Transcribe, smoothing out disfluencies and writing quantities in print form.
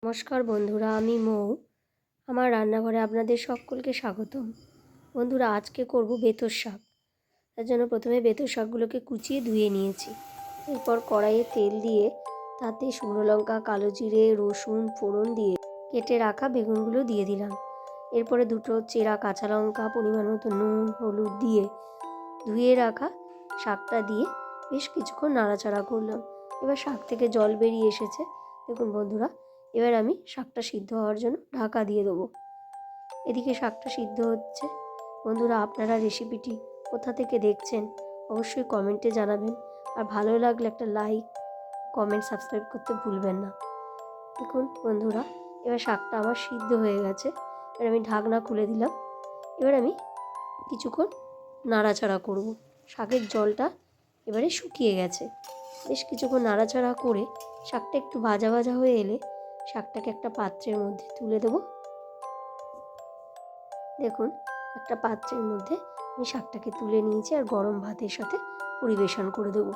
নমস্কার বন্ধুরা, আমি মৌ। আমার রান্নাঘরে আপনাদের সকলকে স্বাগতম। বন্ধুরা, আজকে করব বেতর শাক। তার জন্য প্রথমে বেতর শাকগুলোকে কুচিয়ে ধুয়ে নিয়েছি। এরপর কড়াইয়ে তেল দিয়ে তাতে শুকনো লঙ্কা, কালো জিরে, রসুন ফোড়ন দিয়ে কেটে রাখা বেগুনগুলো দিয়ে দিলাম। এরপরে দুটো চেরা কাঁচা লঙ্কা, পরিমাণ মতো নুন, হলুদ দিয়ে ধুয়ে রাখা শাকটা দিয়ে বেশ কিছুক্ষণ নাড়াচাড়া করলাম। এবার শাক থেকে জল বেরিয়ে এসেছে। দেখুন বন্ধুরা, এবার আমি শাকটা সিদ্ধ হওয়ার জন্য ঢাকা দিয়ে দেবো। এদিকে শাকটা সিদ্ধ হচ্ছে। বন্ধুরা, আপনারা রেসিপিটি কোথা থেকে দেখছেন অবশ্যই কমেন্টে জানাবেন। আর ভালো লাগলে একটা লাইক, কমেন্ট, সাবস্ক্রাইব করতে ভুলবেন না। দেখুন বন্ধুরা, এবার শাকটা আমার সিদ্ধ হয়ে গেছে। এবার আমি ঢাকনা খুলে দিলাম। এবার আমি কিছুক্ষণ নাড়াচাড়া করব। শাকের জলটা এবারে শুকিয়ে গেছে। বেশ কিছুক্ষণ নাড়াচাড়া করে শাকটা একটু ভাজা ভাজা হয়ে এলে শাকটাকে একটা পাত্রের মধ্যে তুলে দেব। দেখুন, একটা পাত্রের মধ্যে আমি শাকটাকে তুলে নিয়েছি আর গরম ভাতের সাথে পরিবেশন করে দেবো।